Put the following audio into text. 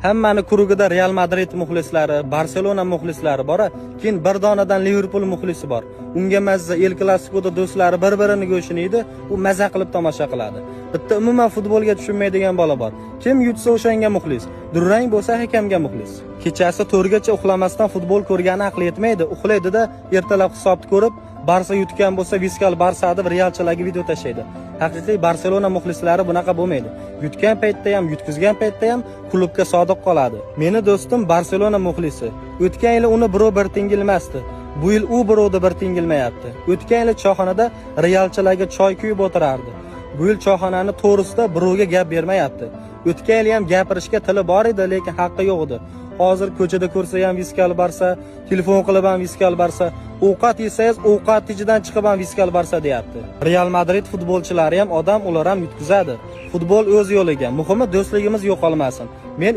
Hammani kurugida Real Madrid muxlislari, Barselona muxlislari bor, keyin bir donadan Liverpool muxlisi bor. Unga mazza El Klasikoda do'stlari bir-birini go'shiniydi, u maza qilib tomosha qiladi. Bitta umuman futbolga tushunmaydigan bola bor. Kim yutsa o'shanga muxlis, durang bo'lsa hakamga muxlis. Kechasi 4gacha uxlamasdan futbol ko'rgani aqli yetmaydi, uxlaydi-da, ertalab hisobni ko'rib, Barsa yutgan bo'lsa Viskal Barsa deb Realchilarga video tashlaydi. Haqiqiy Barselona muxlislari bunaqa bo'lmaydi. Yutgan paytda ham, yutqizgan paytda ham klubga sodiq qoladi. Meni do'stim Barselona muxlisi. O'tgan yil uni birov bir tingilmasdi. Bu yil u birovda bir tingilmayapti. O'tgan yil choyxonada Realchilarga choy quyib o'tirardi. Bu yil choyxonani to'g'risida birovga gap bermayapti. O'tgan yil ham gapirishga tili bor edi, lekin haqqi yo'q edi. Hozir ko'chada ko'rsa ham Viskal Barsa, telefon qilib ham Viskal Barsa, ovqat yesangiz ovqat ichidan chiqib ham Viskal Barsa deyapti. Real Madrid futbolchilari ham odam, ular ham yutqizadi. Futbol o'z yo'liga, muhimi do'stligimiz yo'qolmasin. Men